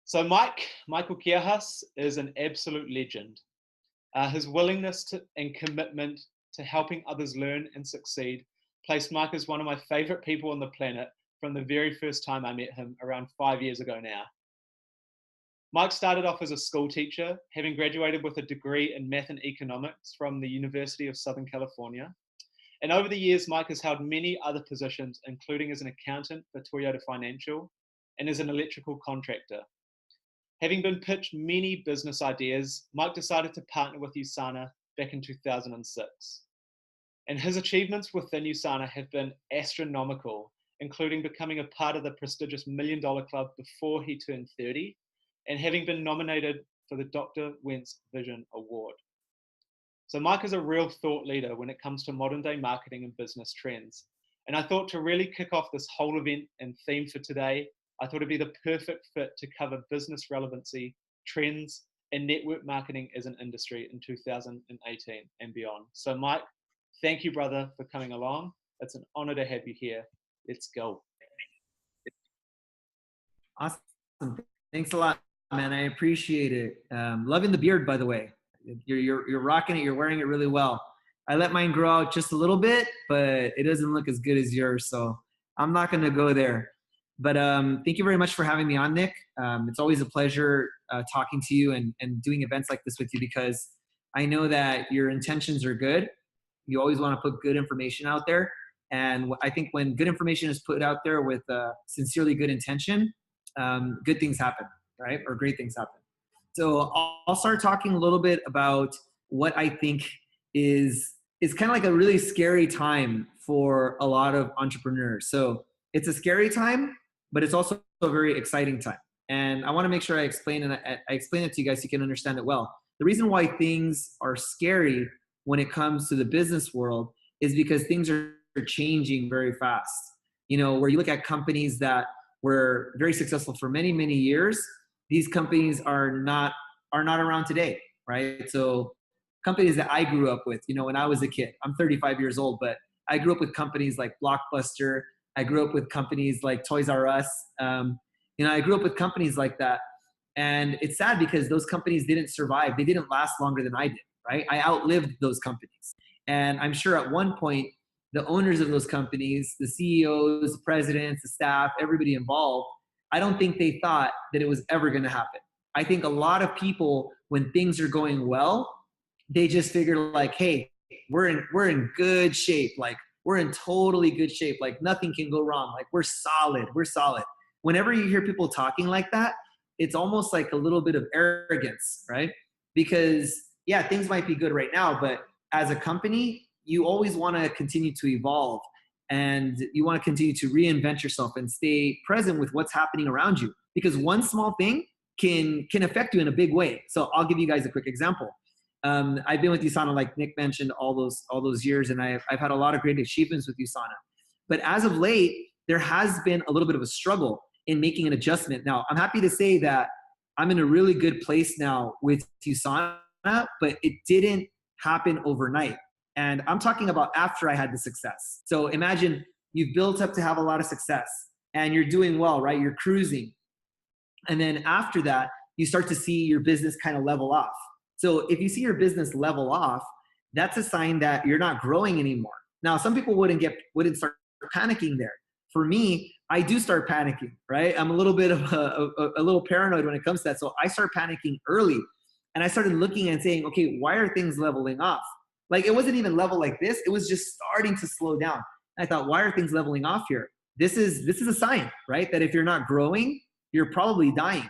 So Michael Callejas is an absolute legend. His willingness and commitment to helping others learn and succeed placed Mike as one of my favorite people on the planet from the very first time I met him around 5 years ago now. Mike started off as a school teacher, having graduated with a degree in math and economics from the University of Southern California. And over the years, Mike has held many other positions, including as an accountant for Toyota Financial and as an electrical contractor. Having been pitched many business ideas, Mike decided to partner with USANA back in 2006. And his achievements within USANA have been astronomical, including becoming a part of the prestigious $1 Million Club before he turned 30, and having been nominated for the Dr. Wentz Vision Award. So Mike is a real thought leader when it comes to modern day marketing and business trends. And I thought to really kick off this whole event and theme for today, I thought it'd be the perfect fit to cover business relevancy, trends, and network marketing as an industry in 2018 and beyond. So Mike, thank you, brother, for coming along. It's an honor to have you here. Let's go. Awesome. Thanks a lot, man. I appreciate it. Loving the beard, by the way. You're rocking it. You're wearing it really well. I let mine grow out just a little bit, but it doesn't look as good as yours. So I'm not going to go there. But thank you very much for having me on, Nick. It's always a pleasure talking to you and doing events like this with you, because I know that your intentions are good. You always want to put good information out there. And I think when good information is put out there with sincerely good intention, good things happen, right? Or great things happen. So I'll start talking a little bit about what I think is kind of like a really scary time for a lot of entrepreneurs. So it's a scary time, but it's also a very exciting time. And I want to make sure I explain it to you guys so you can understand it well. The reason why things are scary when it comes to the business world is because things are changing very fast. You know, where you look at companies that were very successful for many, many years, these companies are not around today, right? So companies that I grew up with, you know, when I was a kid, I'm 35 years old, but I grew up with companies like Blockbuster. I grew up with companies like Toys R Us. I grew up with companies like that. And it's sad because those companies didn't survive. They didn't last longer than I did, right? I outlived those companies. And I'm sure at one point, the owners of those companies, the CEOs, the presidents, the staff, everybody involved, I don't think they thought that it was ever going to happen. I think a lot of people, when things are going well, they just figure like, hey, we're in good shape. Like, we're in totally good shape. Like, nothing can go wrong. Like, we're solid. Whenever you hear people talking like that, it's almost like a little bit of arrogance, right? Because yeah, things might be good right now, but as a company, you always want to continue to evolve, and you want to continue to reinvent yourself and stay present with what's happening around you, because one small thing can affect you in a big way. So I'll give you guys a quick example. I've been with USANA, like Nick mentioned, all those years, and I've had a lot of great achievements with USANA. But as of late, there has been a little bit of a struggle in making an adjustment. Now, I'm happy to say that I'm in a really good place now with USANA, but it didn't happen overnight. And I'm talking about after I had the success. So imagine you've built up to have a lot of success and you're doing well, right? You're cruising. And then after that, you start to see your business kind of level off. So if you see your business level off, that's a sign that you're not growing anymore. Now, some people wouldn't start panicking there. For me, I do start panicking, right? I'm a little bit of a little paranoid when it comes to that. So I start panicking early, and I started looking and saying, okay, why are things leveling off? Like, it wasn't even level like this. It was just starting to slow down. And I thought, why are things leveling off here? This is a sign, right? That if you're not growing, you're probably dying.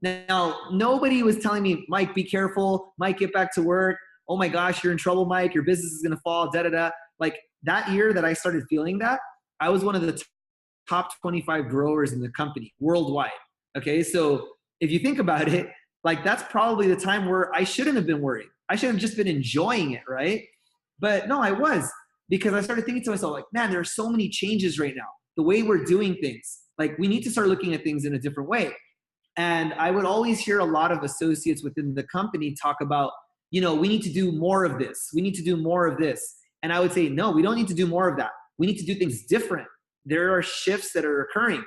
Now, nobody was telling me, Mike, be careful. Mike, get back to work. Oh my gosh, you're in trouble, Mike. Your business is going to fall, da-da-da. Like, that year that I started feeling that, I was one of the top 25 growers in the company worldwide. Okay, so if you think about it, like, that's probably the time where I shouldn't have been worried. I should have just been enjoying it, right? But no, I was, because I started thinking to myself, like, man, there are so many changes right now. The way we're doing things, like, we need to start looking at things in a different way. And I would always hear a lot of associates within the company talk about, you know, we need to do more of this. We need to do more of this. And I would say, no, we don't need to do more of that. We need to do things different. There are shifts that are occurring.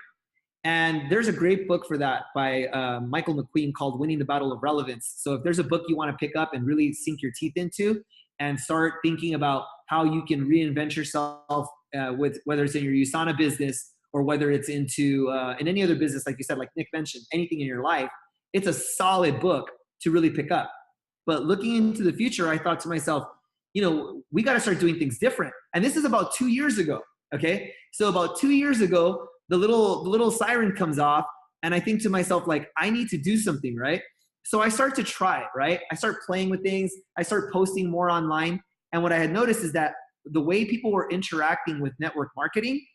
And there's a great book for that by Michael McQueen called Winning the Battle of Relevance. So if there's a book you want to pick up and really sink your teeth into and start thinking about how you can reinvent yourself with whether it's in your USANA business or whether it's into in any other business, like you said, like Nick mentioned, anything in your life, it's a solid book to really pick up. But looking into the future, I thought to myself, we got to start doing things different. And this is about 2 years ago. Okay. So about 2 years ago, the little siren comes off and I think to myself, like, I need to do something, right? So I start to try it, right? I start playing with things. I start posting more online. And what I had noticed is that the way people were interacting with network marketing,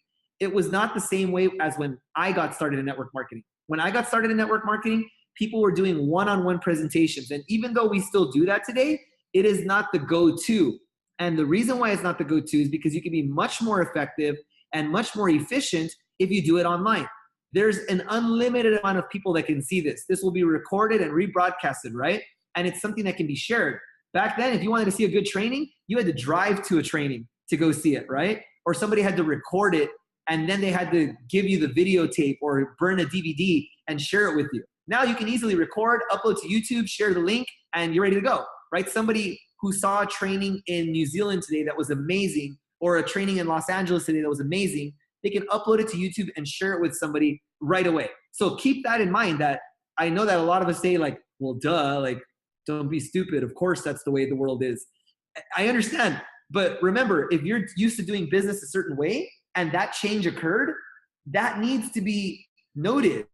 it was not the same way as when I got started in network marketing. When I got started in network marketing, people were doing one-on-one presentations. And even though we still do that today, it is not the go-to. And the reason why it's not the go-to is because you can be much more effective and much more efficient if you do it online. There's an unlimited amount of people that can see this. This will be recorded and rebroadcasted, right? And it's something that can be shared. Back then, if you wanted to see a good training, you had to drive to a training to go see it, right? Or somebody had to record it and then they had to give you the videotape or burn a DVD and share it with you. Now you can easily record, upload to YouTube, share the link, and you're ready to go, right? Somebody who saw a training in New Zealand today that was amazing, or a training in Los Angeles today that was amazing, they can upload it to YouTube and share it with somebody right away. So keep that in mind, that I know that a lot of us say like, well, duh, like, don't be stupid. Of course, that's the way the world is. I understand. But remember, if you're used to doing business a certain way and that change occurred, that needs to be noted,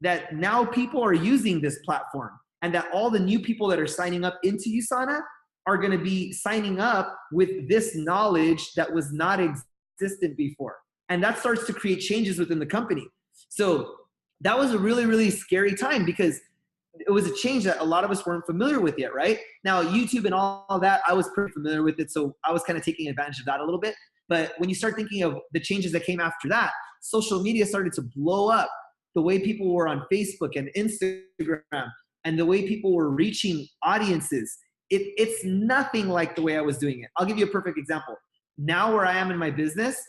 that now people are using this platform and that all the new people that are signing up into USANA are going to be signing up with this knowledge that was not existent before. And that starts to create changes within the company. So that was a really, really scary time because it was a change that a lot of us weren't familiar with yet, right? Now, YouTube and all that, I was pretty familiar with it. So I was kind of taking advantage of that a little bit. But when you start thinking of the changes that came after that, social media started to blow up. The way people were on Facebook and Instagram and the way people were reaching audiences, it's nothing like the way I was doing it. I'll give you a perfect example. Now where I am in my business,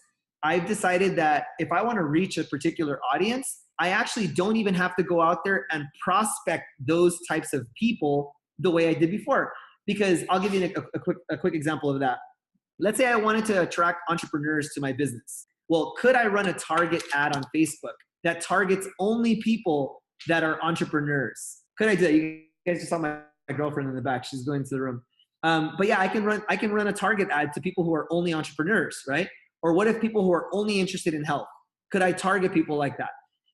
I've decided that if I want to reach a particular audience, I actually don't even have to go out there and prospect those types of people the way I did before. Because I'll give you a quick example of that. Let's say I wanted to attract entrepreneurs to my business. Well, could I run a target ad on Facebook that targets only people that are entrepreneurs? Could I do that? You guys just saw my girlfriend in the back. She's going to the room. But yeah, I can run a target ad to people who are only entrepreneurs, right? Or what if people who are only interested in health? Could I target people like that?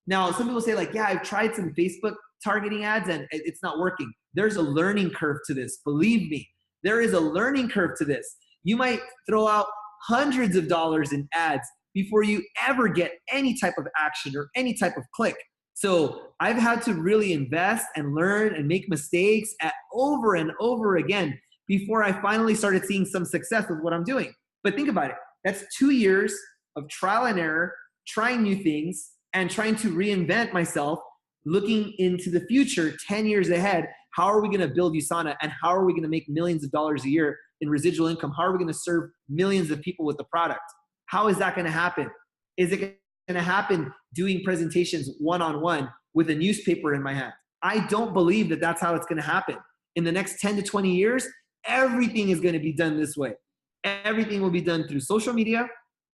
Now, some people say like, yeah, I've tried some Facebook targeting ads and it's not working. There's a learning curve to this. Believe me, there is a learning curve to this. You might throw out hundreds of dollars in ads before you ever get any type of action or any type of click. So I've had to really invest and learn and make mistakes over and over again before I finally started seeing some success with what I'm doing. But think about it. That's 2 years of trial and error, trying new things, and trying to reinvent myself, looking into the future 10 years ahead. How are we going to build USANA, and how are we going to make millions of dollars a year in residual income? How are we going to serve millions of people with the product? How is that going to happen? Is it going to happen doing presentations one-on-one with a newspaper in my hand? I don't believe that that's how it's going to happen. In the next 10 to 20 years, everything is going to be done this way. Everything will be done through social media.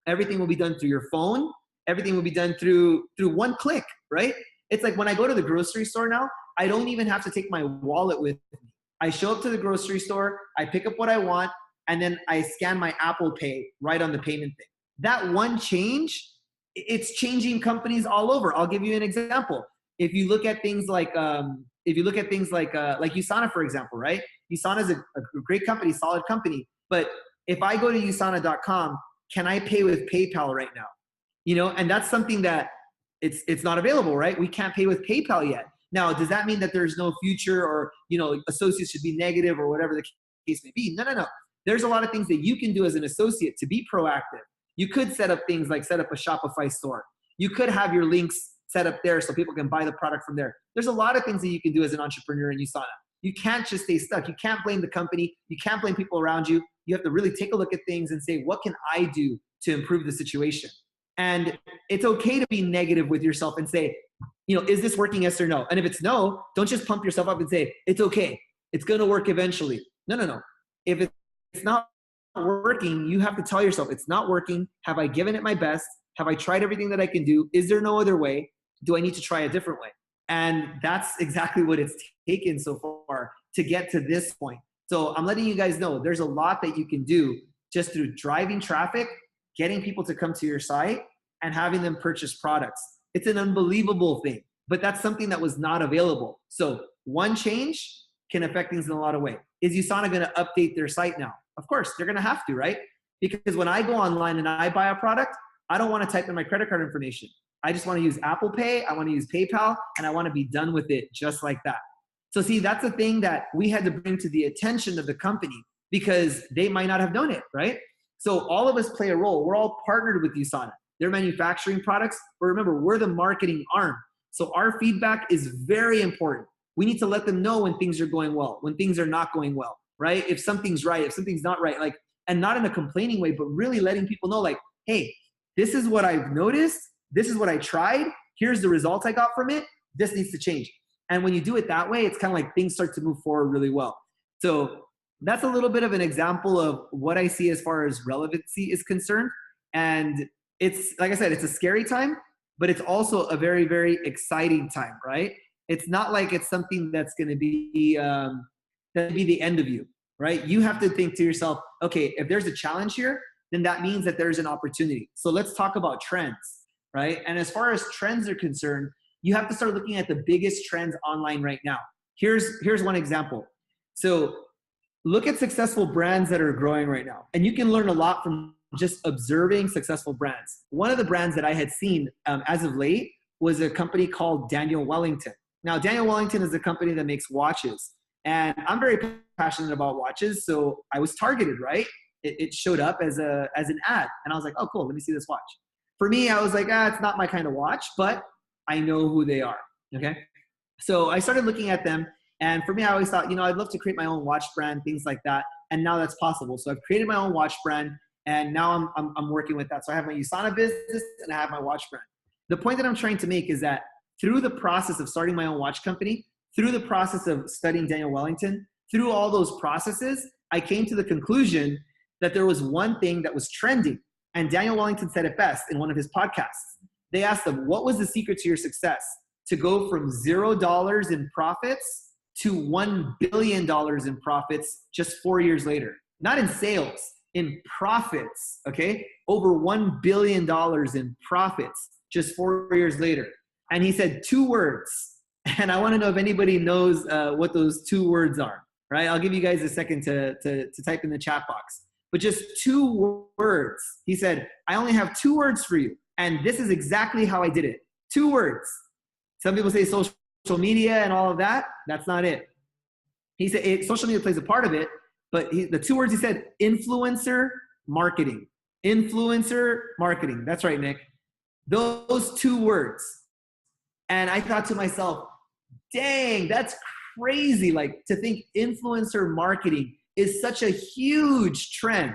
Everything will be done through your phone. Everything will be done through one click, right? It's like when I go to the grocery store now, I don't even have to take my wallet with me. I show up to the grocery store, I pick up what I want, and then I scan my Apple Pay right on the payment thing. That one change, it's changing companies all over. I'll give you an example. If you look at things like USANA, for example, right? USANA is a great company, solid company. But if I go to USANA.com, can I pay with PayPal right now? And that's something that it's not available, right? We can't pay with PayPal yet. Now, does that mean that there's no future, or associates should be negative, or whatever the case may be? No. There's a lot of things that you can do as an associate to be proactive. You could set up things like set up a Shopify store. You could have your links set up there so people can buy the product from there. There's a lot of things that you can do as an entrepreneur in USANA. You can't just stay stuck. You can't blame the company. You can't blame people around you. You have to really take a look at things and say, what can I do to improve the situation? And it's okay to be negative with yourself and say, is this working, yes or no? And if it's no, don't just pump yourself up and say, it's okay, it's going to work eventually. No. If it's not working, you have to tell yourself, it's not working. Have I given it my best? Have I tried everything that I can do? Is there no other way? Do I need to try a different way? And that's exactly what it's taken so far to get to this point. So I'm letting you guys know there's a lot that you can do just through driving traffic, getting people to come to your site, and having them purchase products. It's an unbelievable thing, but that's something that was not available. So one change can affect things in a lot of ways. Is USANA going to update their site now? Of course, they're going to have to, right? Because when I go online and I buy a product, I don't want to type in my credit card information. I just want to use Apple Pay, I want to use PayPal, and I want to be done with it just like that. So see, that's a thing that we had to bring to the attention of the company because they might not have known it, right? So all of us play a role. We're all partnered with USANA. They're manufacturing products, but remember, we're the marketing arm. So our feedback is very important. We need to let them know when things are going well, when things are not going well, right? If something's right, if something's not right, like, and not in a complaining way, but really letting people know, like, hey, this is what I've noticed. This is what I tried. Here's the results I got from it. This needs to change. And when you do it that way, it's kind of like things start to move forward really well. So that's a little bit of an example of what I see as far as relevancy is concerned. And it's, like I said, it's a scary time, but it's also a very, very exciting time, right? It's not like it's something that's going to be the end of you, right? You have to think to yourself, okay, if there's a challenge here, then that means that there's an opportunity. So let's talk about trends, right? And as far as trends are concerned, you have to start looking at the biggest trends online right now. Here's one example. So look at successful brands that are growing right now. And you can learn a lot from just observing successful brands. One of the brands that I had seen as of late was a company called Daniel Wellington. Now, Daniel Wellington is a company that makes watches. And I'm very passionate about watches, so I was targeted, right? It showed up as an ad. And I was like, oh, cool, let me see this watch. For me, I was like, it's not my kind of watch, but I know who they are, okay? So I started looking at them. And for me, I always thought, I'd love to create my own watch brand, things like that. And now that's possible. So I've created my own watch brand. And now I'm working with that. So I have my USANA business and I have my watch brand. The point that I'm trying to make is that through the process of starting my own watch company, through the process of studying Daniel Wellington, through all those processes, I came to the conclusion that there was one thing that was trending. And Daniel Wellington said it best in one of his podcasts. They asked him, what was the secret to your success? To go from $0 in profits to $1 billion in profits just 4 years later. Not in sales, in profits, okay? Over $1 billion in profits just 4 years later. And he said 2 words. And I want to know if anybody knows what those 2 words are, right? I'll give you guys a second to type in the chat box. But just 2 words. He said, I only have 2 words for you. And this is exactly how I did it. 2 words. Some people say social media and all of that. That's not it. He said social media plays a part of it. But the 2 words he said, influencer marketing. Influencer marketing. That's right, Nick. Those 2 words. And I thought to myself, dang, that's crazy. Like, to think influencer marketing is such a huge trend.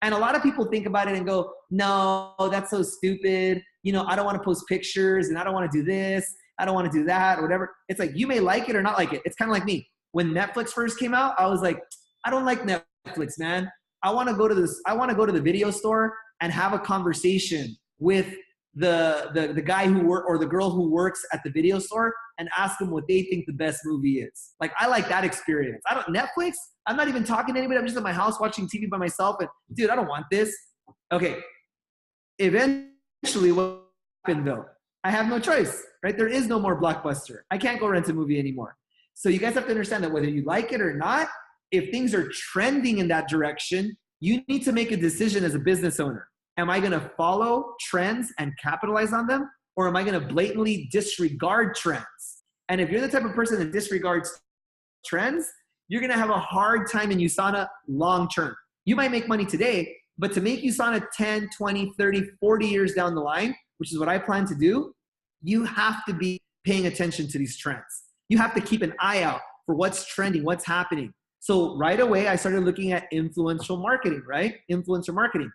And a lot of people think about it and go, no, that's so stupid. I don't want to post pictures and I don't want to do this. I don't want to do that or whatever. It's like, you may like it or not like it. It's kind of like me. When Netflix first came out, I was like, I don't like Netflix, man. I want to go to the video store and have a conversation with the guy or the girl who works at the video store and ask them what they think the best movie is. Like, I like that experience. Netflix, I'm not even talking to anybody. I'm just at my house watching TV by myself. And dude, I don't want this. Okay. Eventually, what happened though? I have no choice, right? There is no more Blockbuster. I can't go rent a movie anymore. So you guys have to understand that whether you like it or not, if things are trending in that direction, you need to make a decision as a business owner. Am I going to follow trends and capitalize on them? Or am I going to blatantly disregard trends? And if you're the type of person that disregards trends, you're going to have a hard time in USANA long term. You might make money today, but to make USANA 10, 20, 30, 40 years down the line, which is what I plan to do, you have to be paying attention to these trends. You have to keep an eye out for what's trending, what's happening. So right away, I started looking at influential marketing, right? Influencer marketing.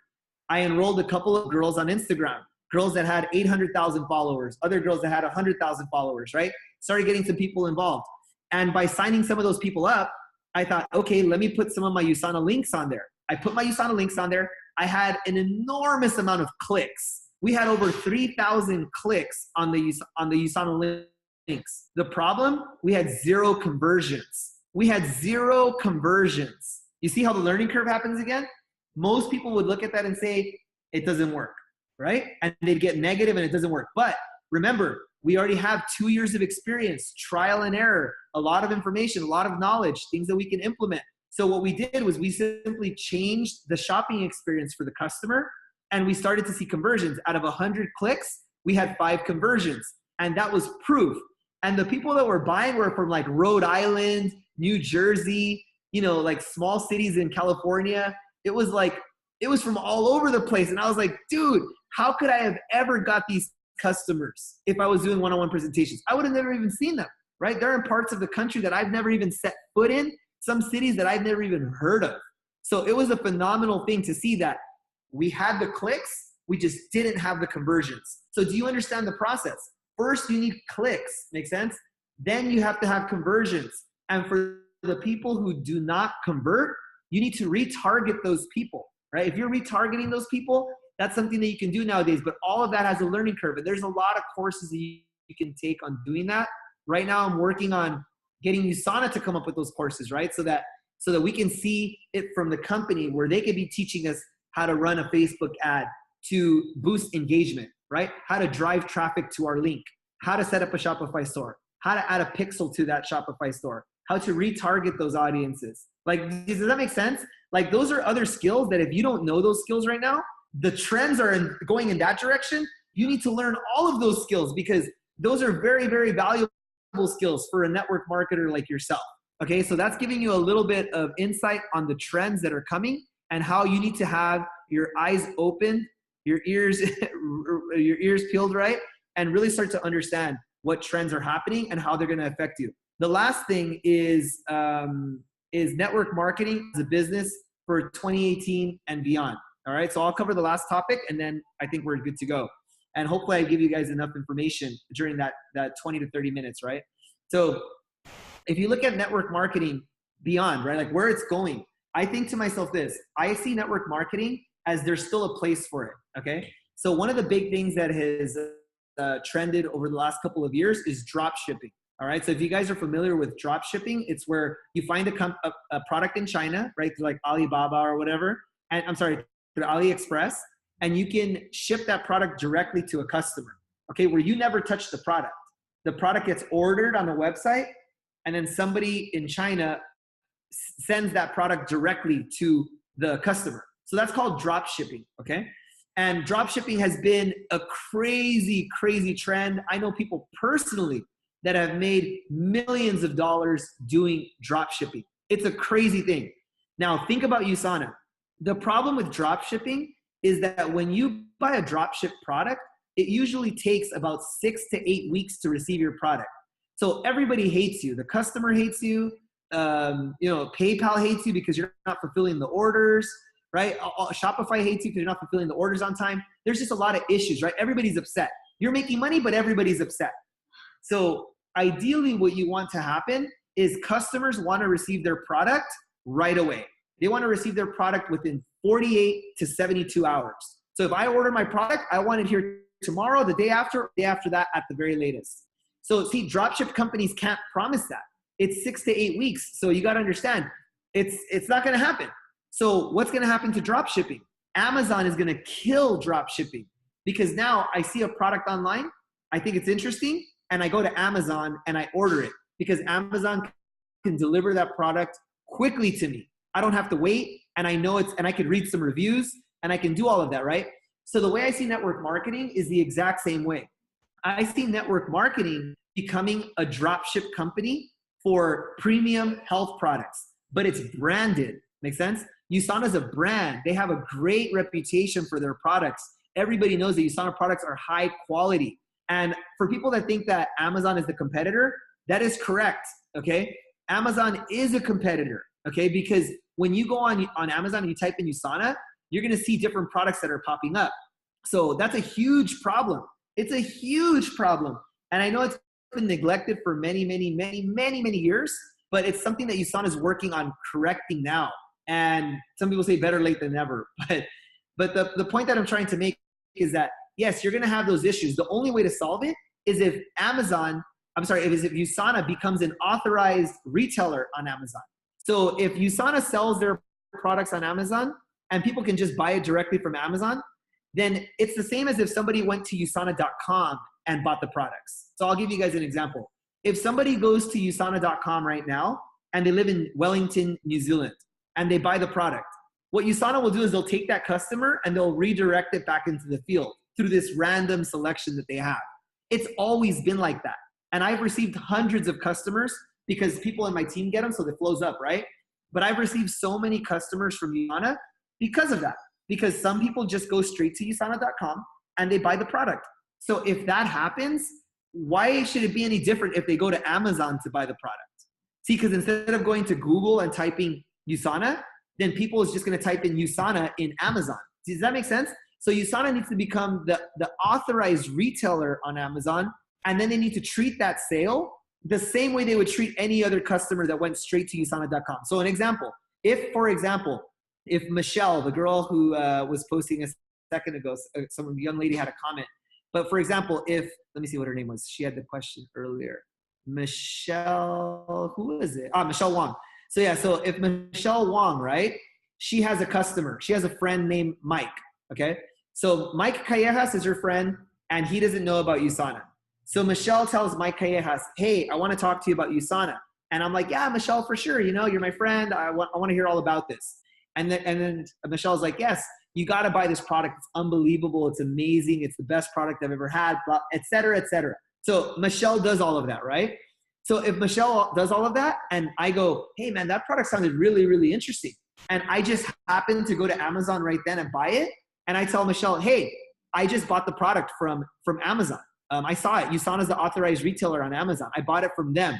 I enrolled a couple of girls on Instagram. girls that had 800,000 followers, other girls that had 100,000 followers, right? Started getting some people involved. And by signing some of those people up, I thought, okay, let me put some of my USANA links on there. I put my USANA links on there. I had an enormous amount of clicks. We had over 3,000 clicks on the USANA links. The problem, we had 0 conversions. We had 0 conversions. You see how the learning curve happens again? Most people would look at that and say, it doesn't work, right? And they'd get negative and it doesn't work. But remember, we already have 2 years of experience, trial and error, a lot of information, a lot of knowledge, things that we can implement. So what we did was we simply changed the shopping experience for the customer, and we started to see conversions. Out of 100 clicks, we had 5 conversions, and that was proof. And the people that were buying were from like Rhode Island, New Jersey, you know, like small cities in California. It was from all over the place. And I was like, dude, how could I have ever got these customers if I was doing one-on-one presentations? I would have never even seen them, right? They're in parts of the country that I've never even set foot in, some cities that I've never even heard of. So it was a phenomenal thing to see that we had the clicks, we just didn't have the conversions. So do you understand the process? First, you need clicks, make sense? Then you have to have conversions. And for the people who do not convert, you need to retarget those people, right? If you're retargeting those people, that's something that you can do nowadays, but all of that has a learning curve. And there's a lot of courses that you can take on doing that. Right now, I'm working on getting USANA to come up with those courses, right? So that we can see it from the company where they could be teaching us how to run a Facebook ad to boost engagement, right? How to drive traffic to our link, how to set up a Shopify store, how to add a pixel to that Shopify store, how to retarget those audiences. Like, does that make sense? Like, those are other skills that if you don't know those skills right now, the trends are going in that direction. You need to learn all of those skills because those are very, very valuable skills for a network marketer like yourself. Okay, so that's giving you a little bit of insight on the trends that are coming and how you need to have your eyes open, your ears peeled, right? And really start to understand what trends are happening and how they're going to affect you. The last thing is network marketing as a business for 2018 and beyond. All right, so I'll cover the last topic and then I think we're good to go. And hopefully I give you guys enough information during that 20 to 30 minutes, right? So if you look at network marketing beyond, right, like where it's going, I think to myself this, I see network marketing as there's still a place for it, okay? So one of the big things that has trended over the last couple of years is drop shipping. All right, so if you guys are familiar with drop shipping, it's where you find a product in China, right, through like Alibaba or whatever, and I'm sorry, through AliExpress, and you can ship that product directly to a customer, okay, where you never touch the product. The product gets ordered on the website, and then somebody in China sends that product directly to the customer. So that's called drop shipping, okay? And drop shipping has been a crazy, crazy trend. I know people personally that have made millions of dollars doing drop shipping. It's a crazy thing. Now, think about USANA. The problem with drop shipping is that when you buy a drop ship product, it usually takes about 6 to 8 weeks to receive your product. So everybody hates you. The customer hates you. PayPal hates you because you're not fulfilling the orders, right? Shopify hates you because you're not fulfilling the orders on time. There's just a lot of issues, right? Everybody's upset. You're making money, but everybody's upset. So ideally what you want to happen is customers want to receive their product right away. They want to receive their product within 48 to 72 hours. So if I order my product, I want it here tomorrow, the day after that at the very latest. So see, dropship companies can't promise that. It's 6 to 8 weeks. So you got to understand, it's not going to happen. So what's going to happen to drop shipping? Amazon is going to kill drop shipping because now I see a product online, I think it's interesting, and I go to Amazon and I order it because Amazon can deliver that product quickly to me. I don't have to wait, and I know and I could read some reviews, and I can do all of that, right? So the way I see network marketing is the exact same way. I see network marketing becoming a dropship company for premium health products, but it's branded. Make sense? USANA is a brand. They have a great reputation for their products. Everybody knows that USANA products are high quality. And for people that think that Amazon is the competitor, that is correct, okay? Amazon is a competitor, okay? Because when you go on Amazon and you type in USANA, you're gonna see different products that are popping up. So that's a huge problem. It's a huge problem. And I know it's been neglected for many, many, many, many, many years, but it's something that USANA is working on correcting now. And some people say better late than never. But the point that I'm trying to make is that, yes, you're going to have those issues. The only way to solve it is if if USANA becomes an authorized retailer on Amazon. So if USANA sells their products on Amazon and people can just buy it directly from Amazon, then it's the same as if somebody went to usana.com and bought the products. So I'll give you guys an example. If somebody goes to usana.com right now and they live in Wellington, New Zealand, and they buy the product, what USANA will do is they'll take that customer and they'll redirect it back into the field through this random selection that they have. It's always been like that. And I've received hundreds of customers because people in my team get them, so it flows up, right? But I've received so many customers from USANA because of that. Because some people just go straight to usana.com and they buy the product. So if that happens, why should it be any different if they go to Amazon to buy the product? See, because instead of going to Google and typing USANA, then people is just going to type in USANA in Amazon. Does that make sense? So USANA needs to become the authorized retailer on Amazon, and then they need to treat that sale the same way they would treat any other customer that went straight to usana.com. So an example, if Michelle, the girl who was posting a second ago, some young lady had a comment. But for example, let me see what her name was. She had the question earlier. Michelle, who is it? Michelle Wong. So yeah, so if Michelle Wong, right, she has a customer. She has a friend named Mike, okay? So Mike Callejas is her friend, and he doesn't know about USANA. So Michelle tells Mike Callejas, hey, I want to talk to you about USANA. And I'm like, yeah, Michelle, for sure. You know, you're my friend. I want to hear all about this. And then Michelle's like, yes, you got to buy this product. It's unbelievable. It's amazing. It's the best product I've ever had, blah, et cetera, et cetera. So Michelle does all of that, right? So if Michelle does all of that and I go, hey man, that product sounded really, really interesting. And I just happen to go to Amazon right then and buy it. And I tell Michelle, hey, I just bought the product from Amazon. I saw it. USANA is the authorized retailer on Amazon. I bought it from them.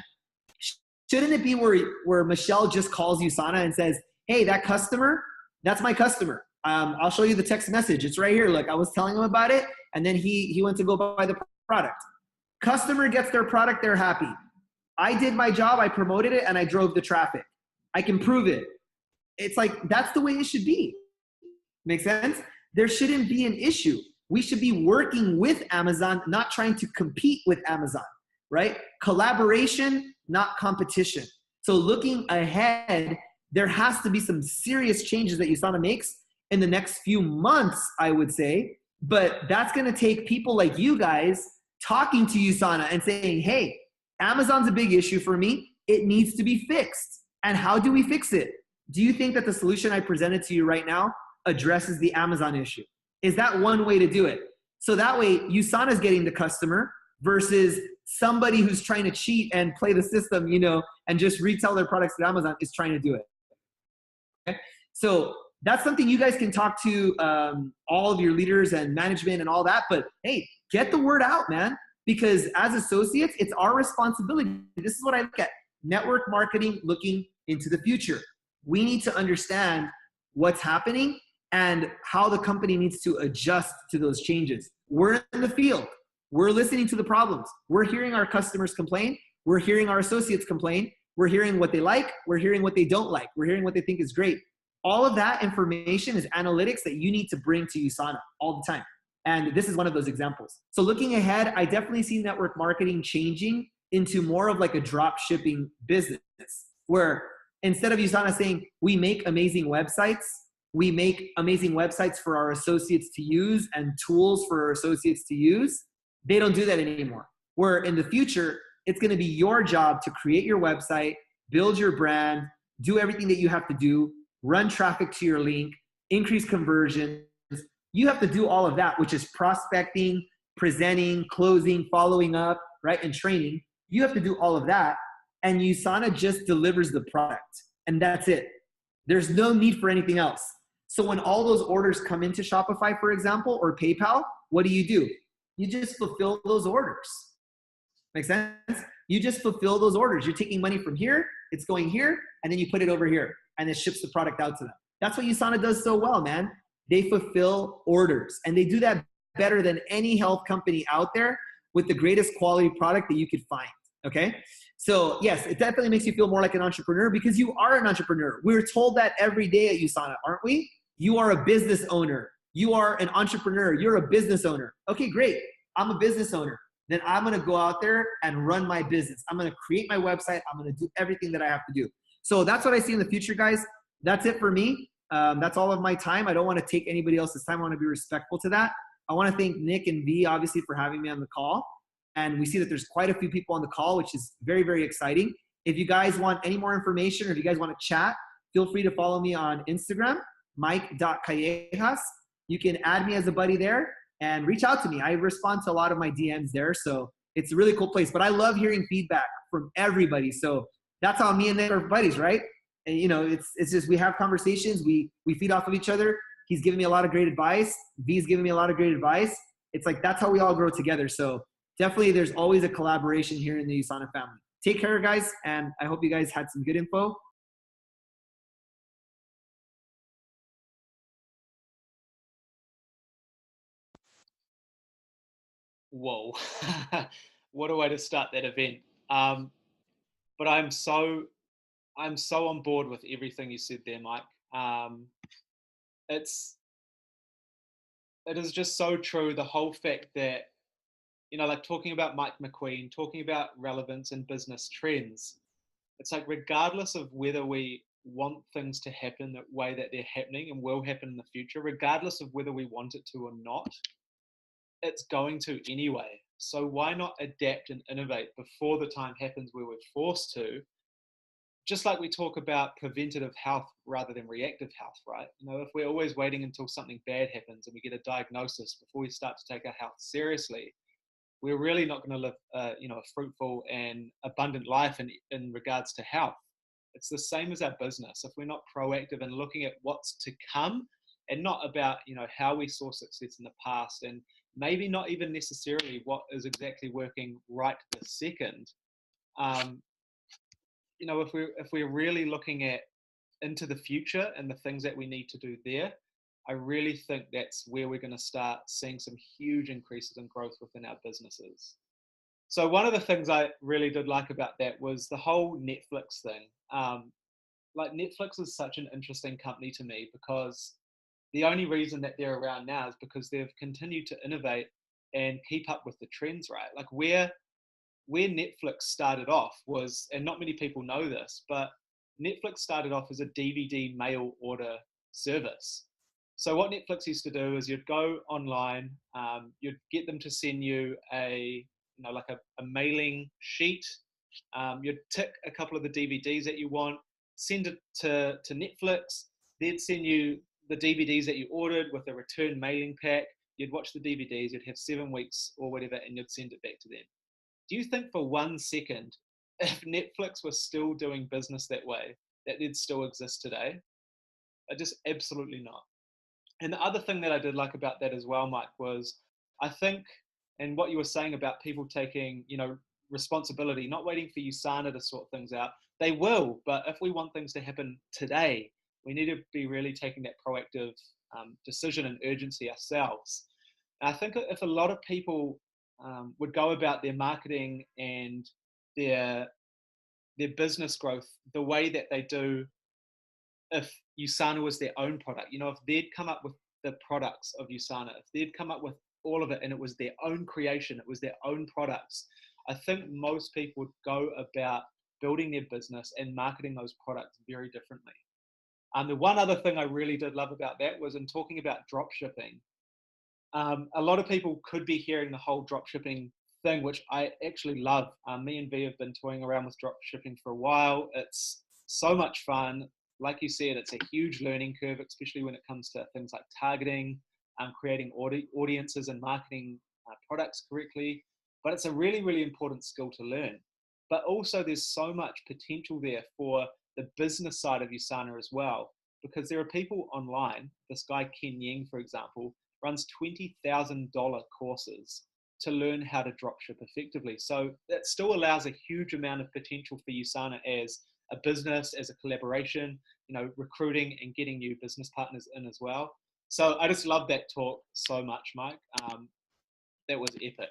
Shouldn't it be where Michelle just calls USANA and says, hey, that customer, that's my customer. I'll show you the text message. It's right here. Look, I was telling him about it, and then he went to go buy the product. Customer gets their product, they're happy. I did my job, I promoted it, and I drove the traffic. I can prove it. It's like, that's the way it should be. Make sense? There shouldn't be an issue. We should be working with Amazon, not trying to compete with Amazon, right? Collaboration, not competition. So looking ahead, there has to be some serious changes that USANA makes in the next few months, I would say. But that's going to take people like you guys talking to USANA and saying, hey, Amazon's a big issue for me. It needs to be fixed. And how do we fix it? Do you think that the solution I presented to you right now addresses the Amazon issue? Is that one way to do it? So that way, USANA is getting the customer versus somebody who's trying to cheat and play the system, you know, and just retail their products to Amazon is trying to do it. Okay? So that's something you guys can talk to all of your leaders and management and all that. But hey, get the word out, man. Because as associates, it's our responsibility. This is what I look at. Network marketing looking into the future. We need to understand what's happening and how the company needs to adjust to those changes. We're in the field. We're listening to the problems. We're hearing our customers complain. We're hearing our associates complain. We're hearing what they like. We're hearing what they don't like. We're hearing what they think is great. All of that information is analytics that you need to bring to USANA all the time. And this is one of those examples. So looking ahead, I definitely see network marketing changing into more of like a drop shipping business where instead of USANA saying, we make amazing websites, we make amazing websites for our associates to use and tools for our associates to use, they don't do that anymore. Where in the future, it's going to be your job to create your website, build your brand, do everything that you have to do, run traffic to your link, increase conversions. You have to do all of that, which is prospecting, presenting, closing, following up, right, and training. You have to do all of that, and USANA just delivers the product, and that's it. There's no need for anything else. So when all those orders come into Shopify, for example, or PayPal, what do? You just fulfill those orders. Make sense? You just fulfill those orders. You're taking money from here, it's going here, and then you put it over here, and it ships the product out to them. That's what USANA does so well, man. They fulfill orders, and they do that better than any health company out there with the greatest quality product that you could find. Okay. So yes, it definitely makes you feel more like an entrepreneur because you are an entrepreneur. We're told that every day at USANA, aren't we? You are a business owner. You are an entrepreneur. You're a business owner. Okay, great. I'm a business owner. Then I'm going to go out there and run my business. I'm going to create my website. I'm going to do everything that I have to do. So that's what I see in the future, guys. That's it for me. That's all of my time. I don't want to take anybody else's time. I want to be respectful to that. I want to thank Nick and V, obviously, for having me on the call. And we see that there's quite a few people on the call, which is very, very exciting. If you guys want any more information or if you guys want to chat, feel free to follow me on Instagram, mike.callejas. You can add me as a buddy there and reach out to me. I respond to a lot of my DMs there. So it's a really cool place. But I love hearing feedback from everybody. So that's how me and Nick are buddies, right? And, you know, it's just we have conversations. We feed off of each other. He's giving me a lot of great advice. V's giving me a lot of great advice. It's like that's how we all grow together. So definitely there's always a collaboration here in the USANA family. Take care, guys, and I hope you guys had some good info. Whoa. What a way to start that event. But I'm so on board with everything you said there, Mike. It is just so true. The whole fact that, you know, like talking about Mike McQueen, talking about relevance and business trends, it's like regardless of whether we want things to happen the way that they're happening and will happen in the future, regardless of whether we want it to or not, it's going to anyway. So why not adapt and innovate before the time happens where we're forced to? Just like we talk about preventative health rather than reactive health, right? You know, if we're always waiting until something bad happens and we get a diagnosis before we start to take our health seriously, we're really not going to live, a fruitful and abundant life in regards to health. It's the same as our business. If we're not proactive and looking at what's to come, and not about how we saw success in the past, and maybe not even necessarily what is exactly working right this second. If we're really looking at into the future and the things that we need to do there, I really think that's where we're going to start seeing some huge increases in growth within our businesses. So one of the things I really did like about that was the whole Netflix thing. Like Netflix is such an interesting company to me because the only reason that they're around now is because they've continued to innovate and keep up with the trends, right? Like where Netflix started off was, and not many people know this, but Netflix started off as a DVD mail order service. So what Netflix used to do is you'd go online, you'd get them to send you a mailing sheet. You'd tick a couple of the DVDs that you want, send it to Netflix. They'd send you the DVDs that you ordered with a return mailing pack. You'd watch the DVDs, you'd have 7 weeks or whatever, and you'd send it back to them. Do you think for 1 second, if Netflix was still doing business that way, that they'd still exist today? Just absolutely not. And the other thing that I did like about that as well, Mike, was I think, and what you were saying about people taking, responsibility, not waiting for USANA to sort things out. They will, but if we want things to happen today, we need to be really taking that proactive decision and urgency ourselves. And I think if a lot of people would go about their marketing and their business growth the way that they do if USANA was their own product. If they'd come up with the products of USANA, if they'd come up with all of it and it was their own creation, it was their own products, I think most people would go about building their business and marketing those products very differently. The one other thing I really did love about that was in talking about drop shipping. A lot of people could be hearing the whole drop shipping thing, which I actually love. Me and V have been toying around with drop shipping for a while. It's so much fun. Like you said, it's a huge learning curve, especially when it comes to things like targeting, creating audiences and marketing products correctly. But it's a really, really important skill to learn. But also there's so much potential there for the business side of USANA as well, because there are people online. This guy, Ken Yeng, for example, runs $20,000 courses to learn how to dropship effectively. So that still allows a huge amount of potential for USANA as a business, as a collaboration, recruiting and getting new business partners in as well. So I just love that talk so much, Mike. That was epic.